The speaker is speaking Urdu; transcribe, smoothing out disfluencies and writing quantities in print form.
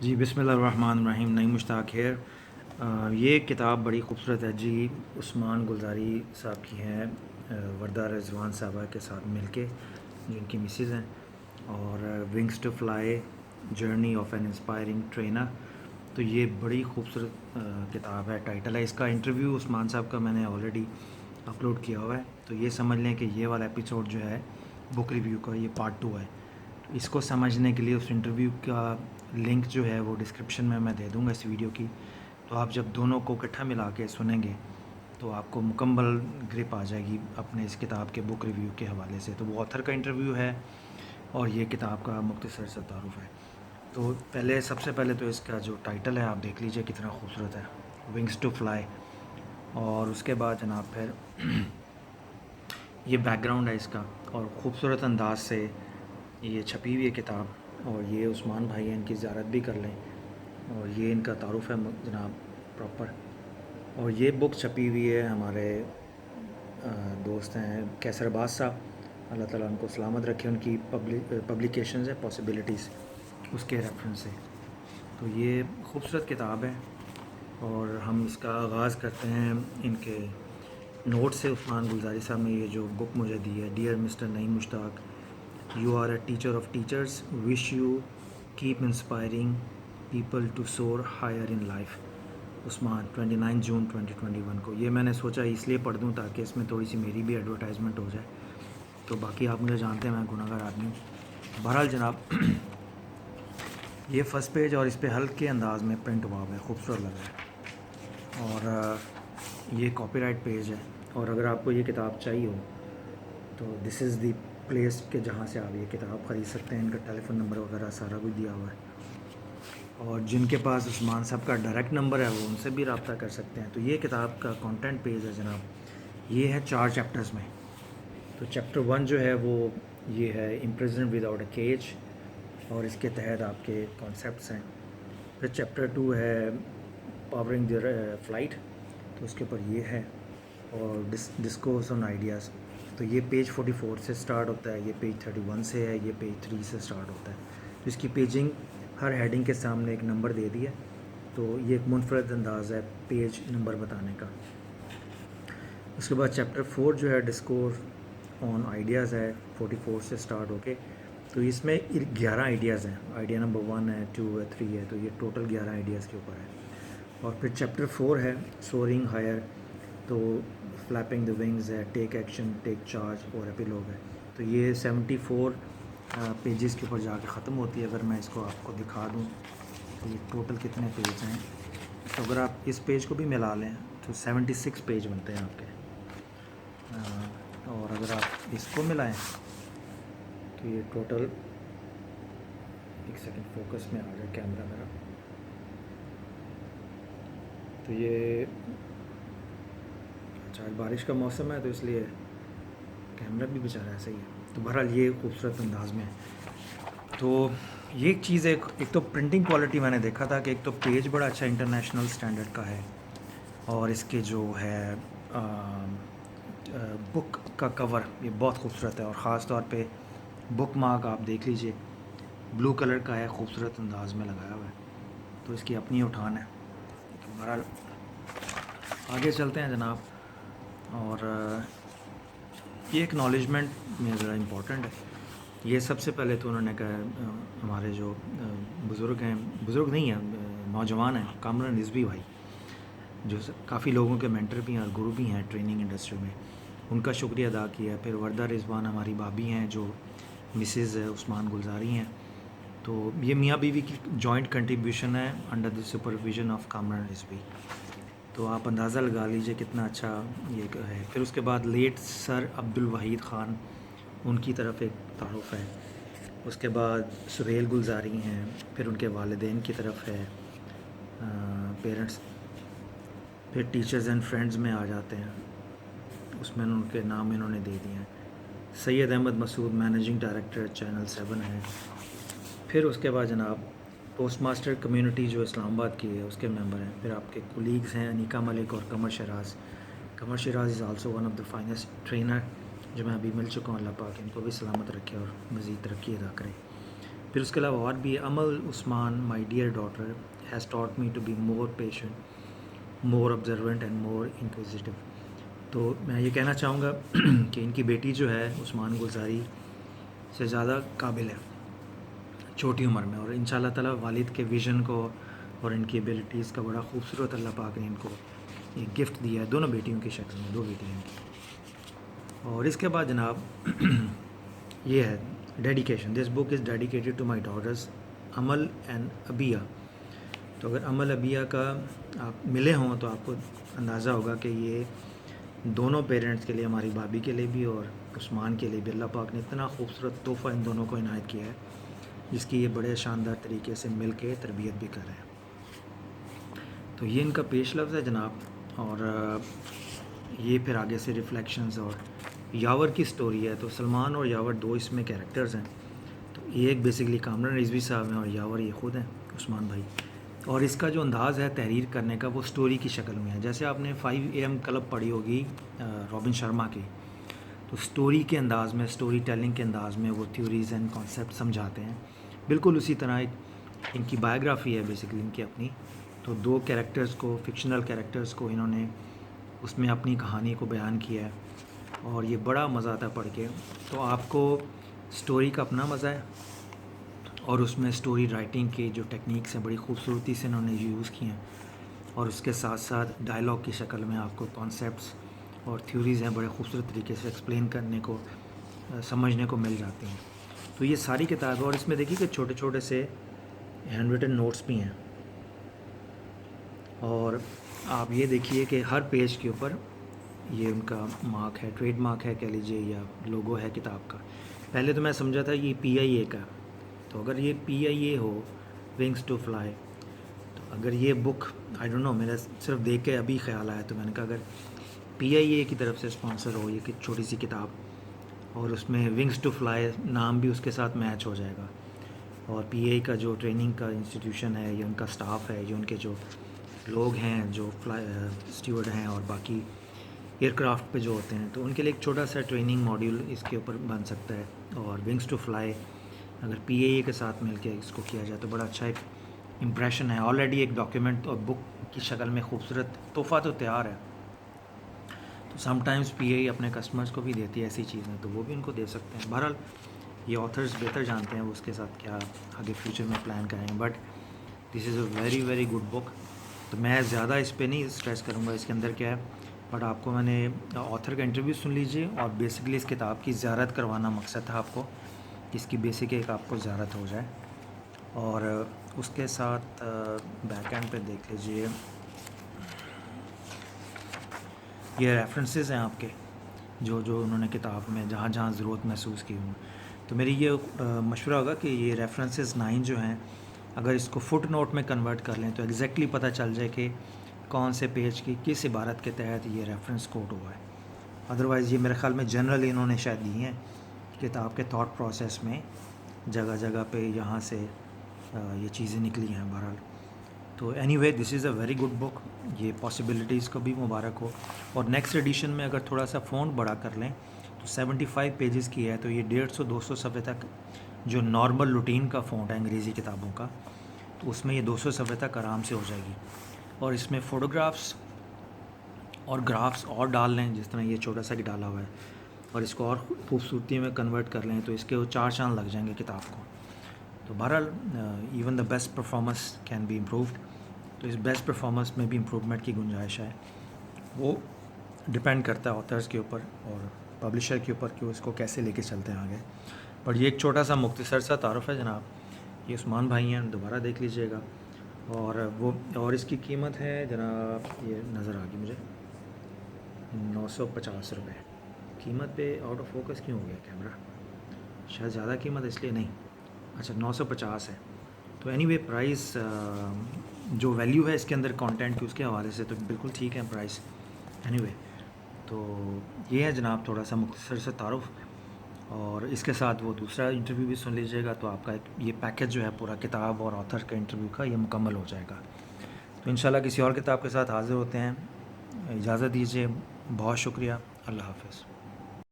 جی بسم اللہ الرحمن الرحیم. نئی مشتاق ہے. یہ کتاب بڑی خوبصورت ہے جی. عثمان گلزاری صاحب کی ہے وردہ رضوان صاحبہ کے ساتھ مل کے، جن کی مسز ہیں. اور wings to fly, journey of an inspiring trainer. تو یہ بڑی خوبصورت کتاب ہے. ٹائٹل ہے اس کا انٹرویو عثمان صاحب کا میں نے آلریڈی اپلوڈ کیا ہوا ہے. تو یہ سمجھ لیں کہ یہ والا ایپیسوڈ جو ہے بک ریویو کا، یہ پارٹ 2 ہے. اس کو سمجھنے کے لیے اس انٹرویو کا لنک جو ہے وہ ڈسکرپشن میں دے دوں گا اس ویڈیو کی. تو آپ جب دونوں کو اکٹھا ملا کے سنیں گے تو آپ کو مکمل گرپ آ جائے گی اپنے اس کتاب کے بک ریویو کے حوالے سے. تو وہ آتھر کا انٹرویو ہے اور یہ کتاب کا مختصر سا تعارف ہے. تو سب سے پہلے تو اس کا جو ٹائٹل ہے آپ دیکھ لیجئے کتنا خوبصورت ہے، ونگس ٹو فلائی. اور اس کے بعد جناب پھر یہ بیک گراؤنڈ ہے اس کا، اور خوبصورت انداز سے یہ چھپی ہوئی ہے کتاب. اور یہ عثمان بھائی ہیں، ان کی زیارت بھی کر لیں. اور یہ ان کا تعارف ہے جناب پراپر. اور یہ بک چھپی ہوئی ہے ہمارے دوست ہیں کیسر عباس صاحب، اللہ تعالیٰ ان کو سلامت رکھے. ان کی پبلیکیشنز ہے پاسبلٹیز، اس کے ریفرنس سے. تو یہ خوبصورت کتاب ہے اور ہم اس کا آغاز کرتے ہیں ان کے نوٹ سے. عثمان گلزاری صاحب نے یہ جو بک مجھے دی ہے، dear mister Naeem Mushtaq, you are a teacher of teachers, wish you keep inspiring people to soar higher in life. Usman 29 جون 2021 کو. یہ میں نے سوچا اس لیے پڑھ دوں تاکہ اس میں تھوڑی سی میری بھی ایڈورٹائزمنٹ ہو جائے. تو باقی آپ مجھے جانتے ہیں میں گناہ گار آدمی ہوں. بہرحال جناب یہ فرسٹ پیج اور اس پہ ہلکے انداز میں پرنٹ ہوا ہوا ہے، خوبصورت لگ رہا ہے. اور یہ کاپی رائٹ پیج ہے. اور اگر آپ کو یہ کتاب چاہیے ہو تو دس از دی پلیس کہ جہاں سے آپ یہ کتاب خرید سکتے ہیں. ان کا ٹیلی فون نمبر وغیرہ سارا کچھ دیا ہوا ہے. اور جن کے پاس عثمان صاحب کا ڈائریکٹ نمبر ہے وہ ان سے بھی رابطہ کر سکتے ہیں. تو یہ کتاب کا کانٹینٹ پیج ہے جناب. یہ ہے 4 چیپٹرز میں. تو چیپٹر 1 جو ہے وہ یہ ہے امپریزنڈ وداؤٹ اے کیج، اور اس کے تحت آپ کے کانسیپٹس ہیں. پھر چیپٹر 2 ہے پاورنگ دی فلائٹ، تو اس کے اوپر یہ ہے. اور ڈسکورس آن آئیڈیاز، تو یہ پیج 44 سے سٹارٹ ہوتا ہے، یہ پیج 31 سے ہے، یہ پیج 3 سے سٹارٹ ہوتا ہے. تو اس کی پیجنگ ہر ہیڈنگ کے سامنے ایک نمبر دے دیا. تو یہ ایک منفرد انداز ہے پیج نمبر بتانے کا. اس کے بعد چیپٹر 4 جو ہے ڈسکورس آن آئیڈیاز ہے، 44 سے سٹارٹ ہو کے. تو اس میں 11 آئیڈیاز ہیں. آئیڈیا نمبر 1 ہے، 2 ہے، 3 ہے. تو یہ ٹوٹل 11 آئیڈیاز کے اوپر ہے. اور پھر چیپٹر 4 ہے سورنگ ہائر، تو فلیپنگ دا ونگز ہے، ٹیک ایکشن، ٹیک چارج، اور ایپیلوگ ہے. تو یہ 74 پیجز کے اوپر جا کے ختم ہوتی ہے. اگر میں اس کو آپ کو دکھا دوں تو یہ ٹوٹل کتنے پیج ہیں. تو اگر آپ اس پیج کو بھی ملا لیں تو 76 پیج بنتے ہیں آپ کے. اور اگر آپ اس کو ملائیں تو یہ ٹوٹل، ایک سیکنڈ فوکس میں آ جائے کیمرہ میرا. تو یہ اچھا بارش کا موسم ہے تو اس لیے کیمرہ بھی بیچارہ ایسا ہی ہے. تو بہرحال یہ خوبصورت انداز میں ہے. تو یہ ایک چیز ہے، ایک تو پرنٹنگ کوالٹی میں نے دیکھا تھا کہ ایک تو پیج بڑا اچھا انٹرنیشنل سٹینڈرڈ کا ہے، اور اس کے جو ہے بک کا کور یہ بہت خوبصورت ہے. اور خاص طور پہ بک مارک آپ دیکھ لیجئے، بلو کلر کا ہے، خوبصورت انداز میں لگایا ہوا ہے. تو اس کی اپنی اٹھان ہے. تو بہرحال آگے چلتے ہیں جناب. اور یہ ایکنالجمنٹ میں ذرا امپورٹنٹ ہے. یہ سب سے پہلے تو انہوں نے کہا ہمارے جو بزرگ ہیں، بزرگ نہیں ہیں، نوجوان ہیں، کامران رضوی بھائی، جو کافی لوگوں کے مینٹر بھی ہیں اور گرو بھی ہیں ٹریننگ انڈسٹری میں، ان کا شکریہ ادا کیا. پھر وردہ رضوان ہماری بھابھی ہیں جو مسز عثمان گلزاری ہیں. تو یہ میاں بیوی کی جوائنٹ کنٹریبیوشن ہے under the supervision of Kamran Rizvi. تو آپ اندازہ لگا لیجئے کتنا اچھا یہ ہے. پھر اس کے بعد لیٹ سر عبد الوحید خان، ان کی طرف ایک تعارف ہے. اس کے بعد سہیل گلزاری ہیں. پھر ان کے والدین کی طرف ہے، پیرنٹس. پھر ٹیچرز اینڈ فرینڈز میں آ جاتے ہیں، اس میں ان کے نام انہوں نے دے دیے ہیں. سید احمد مسعود مینیجنگ ڈائریکٹر چینل 7 ہیں. پھر اس کے بعد جناب پوسٹ ماسٹر کمیونٹی جو اسلام آباد کی ہے اس کے ممبر ہیں. پھر آپ کے کولیگز ہیں انیکا ملک اور Qamar Shiraz. Qamar Shiraz is also one of the finest trainer جو میں ابھی مل چکا ہوں. اللہ پاک ان کو بھی سلامت رکھے اور مزید ترقی ادا کرے. پھر اس کے علاوہ اور بھی عمل Usman my dear daughter has taught me to be more patient more observant and more inquisitive. تو میں یہ کہنا چاہوں گا کہ ان کی بیٹی جو ہے عثمان گلزاری سے زیادہ قابل ہے چھوٹی عمر میں, اور ان شاء اللہ تعالیٰ والد کے ویژن کو اور ان کی ایبلٹیز کا بڑا خوبصورت اللہ پاک نے ان کو ایک گفٹ دیا ہے, دونوں بیٹیوں کی شکل میں, 2 بیٹیاں ان کی. اور اس کے بعد جناب یہ ہے dedication. This book is dedicated to my daughters Amal and Abiha. تو اگر عمل ابیہ کا آپ ملے ہوں تو آپ کو اندازہ ہوگا کہ یہ دونوں پیرنٹس کے لیے, ہماری بھابھی کے لیے بھی اور عثمان کے لیے بھی, اللہ پاک نے اتنا خوبصورت تحفہ ان دونوں کو عنایت کیا ہے جس کی یہ بڑے شاندار طریقے سے مل کے تربیت بھی کر رہے ہیں. تو یہ ان کا پیش لفظ ہے جناب. اور یہ پھر آگے سے ریفلیکشنز اور یاور کی سٹوری ہے. تو سلمان اور یاور 2 اس میں کیریکٹرز ہیں. تو ایک بیسیکلی کامران رضوی صاحب ہیں اور یاور یہ خود ہیں عثمان بھائی. اور اس کا جو انداز ہے تحریر کرنے کا وہ سٹوری کی شکل میں ہے. جیسے آپ نے 5 AM کلب پڑھی ہوگی رابن شرما کی, تو سٹوری کے انداز میں, سٹوری ٹیلنگ کے انداز میں وہ تھیوریز اینڈ کانسیپٹ سمجھاتے ہیں. بالکل اسی طرح ایک ان کی بایوگرافی ہے بیسیکلی ان کی اپنی. تو 2 کیریکٹرز کو, فکشنل کیریکٹرز کو انہوں نے اس میں اپنی کہانی کو بیان کیا ہے, اور یہ بڑا مزہ آتا ہے پڑھ کے. تو آپ کو سٹوری کا اپنا مزہ ہے, اور اس میں سٹوری رائٹنگ کی جو ٹیکنیکس ہیں بڑی خوبصورتی سے انہوں نے یوز کی ہیں, اور اس کے ساتھ ساتھ ڈائلاگ کی شکل میں آپ کو کانسیپٹس اور تھیوریز ہیں بڑے خوبصورت طریقے سے ایکسپلین کرنے کو, سمجھنے کو مل جاتی ہیں. تو یہ ساری کتاب ہے, اور اس میں دیکھیے کہ چھوٹے چھوٹے سے ہینڈ ریٹن نوٹس بھی ہیں. اور آپ یہ دیکھیے کہ ہر پیج کے اوپر یہ ان کا مارک ہے, ٹریڈ مارک ہے کہہ لیجیے, یا لوگو ہے کتاب کا. پہلے تو میں سمجھا تھا یہ PIA کا. تو اگر یہ PIA ہو, ونگس ٹو فلائی, تو اگر یہ بک آئی ڈونٹ نو, میرا صرف دیکھ کے ابھی خیال آیا, تو میں نے کہا اگر PIA کی طرف سے اسپانسر ہو یہ چھوٹی سی کتاب, اور اس میں ونگس ٹو فلائی نام بھی اس کے ساتھ میچ ہو جائے گا, اور PIA کا جو ٹریننگ کا انسٹیٹیوشن ہے, یا ان کا سٹاف ہے, یا ان کے جو لوگ ہیں جو اسٹیورڈ ہیں اور باقی ایئر کرافٹ پہ جو ہوتے ہیں, تو ان کے لیے ایک چھوٹا سا ٹریننگ ماڈیول اس کے اوپر بن سکتا ہے. اور ونگس ٹو فلائی اگر PIA کے ساتھ مل کے اس کو کیا جائے تو بڑا اچھا ایک امپریشن ہے. آلریڈی ایک ڈاکیومنٹ اور بک کی شکل میں خوبصورت تحفہ تو تیار ہے. تو سم ٹائمز PIA اپنے کسٹمرز کو بھی دیتی ہے ایسی چیزیں, تو وہ بھی ان کو دے سکتے ہیں. بہرحال یہ آتھرز بہتر جانتے ہیں وہ اس کے ساتھ کیا آگے فیوچر میں پلان کریں گے, but this is a very very good book. تو میں زیادہ اس پہ نہیں اسٹریس کروں گا اس کے اندر کیا ہے, بٹ آپ کو میں نے آتھر کا انٹرویو سن لیجیے, اور بیسکلی اس کتاب کی زیارت کروانا مقصد تھا آپ کو, اس کی بیسک ایک آپ کو زیارت ہو جائے. اور اس کے ساتھ بیک اینڈ پہ دیکھ لیجیے, یہ ریفرنسز ہیں آپ کے جو انہوں نے کتاب میں جہاں جہاں ضرورت محسوس کی ہوں. تو میری یہ مشورہ ہوگا کہ یہ ریفرنسز 9 جو ہیں اگر اس کو فٹ نوٹ میں کنورٹ کر لیں تو ایگزیکٹلی پتہ چل جائے کہ کون سے پیج کی کس عبارت کے تحت یہ ریفرنس کوٹ ہوا ہے. ادروائز یہ میرے خیال میں جنرلی انہوں نے شاید دی ہیں کتاب کے تھاٹ پروسیس میں, جگہ جگہ پہ یہاں سے یہ چیزیں نکلی ہیں. بہرحال تو any way this is a very good book. یہ پاسبلٹیز کو بھی مبارک ہو. اور نیکسٹ ایڈیشن میں اگر تھوڑا سا فونٹ بڑا کر لیں تو 75 پیجز کی ہے, تو یہ 150-200 صفحے تک جو نارمل روٹین کا فونٹ ہے انگریزی کتابوں کا, تو اس میں یہ 200 صفحے تک آرام سے ہو جائے گی. اور اس میں فوٹوگرافس اور گرافس اور ڈال لیں جس طرح یہ چھوٹا سا ڈالا ہوا ہے, اور اس کو اور خوبصورتی میں کنورٹ کر لیں تو اس کے 4 چاند لگ جائیں گے کتاب کو. تو بہرحال even the best performance can be improved. تو اس بیسٹ پرفارمنس میں بھی امپروومنٹ کی گنجائش ہے. وہ ڈپینڈ کرتا ہے آتھرس کے اوپر اور پبلشر کے اوپر کہ وہ اس کو کیسے لے کے چلتے ہیں آگے. پر یہ ایک چھوٹا سا مختصر سا تعارف ہے جناب. یہ عثمان بھائی ہیں, دوبارہ دیکھ لیجئے گا. اور اس کی قیمت ہے جناب, یہ نظر آ گئی مجھے, 950 روپے. قیمت پہ آؤٹ آف فوکس کیوں ہو گیا کیمرہ, شاید زیادہ قیمت اس لیے نہیں, اچھا 950 ہے. تو اینی وے پرائس جو ویلیو ہے اس کے اندر کانٹینٹ کی اس کے حوالے سے تو بالکل ٹھیک ہے پرائس. اینی وے تو یہ ہے جناب تھوڑا سا مختصر سے تعارف, اور اس کے ساتھ وہ دوسرا انٹرویو بھی سن لیجیے گا, تو آپ کا یہ پیکیج جو ہے پورا کتاب اور آتھر کا انٹرویو کا یہ مکمل ہو جائے گا. تو انشاءاللہ کسی اور کتاب کے ساتھ حاضر ہوتے ہیں. اجازت دیجیے, بہت شکریہ, اللہ حافظ.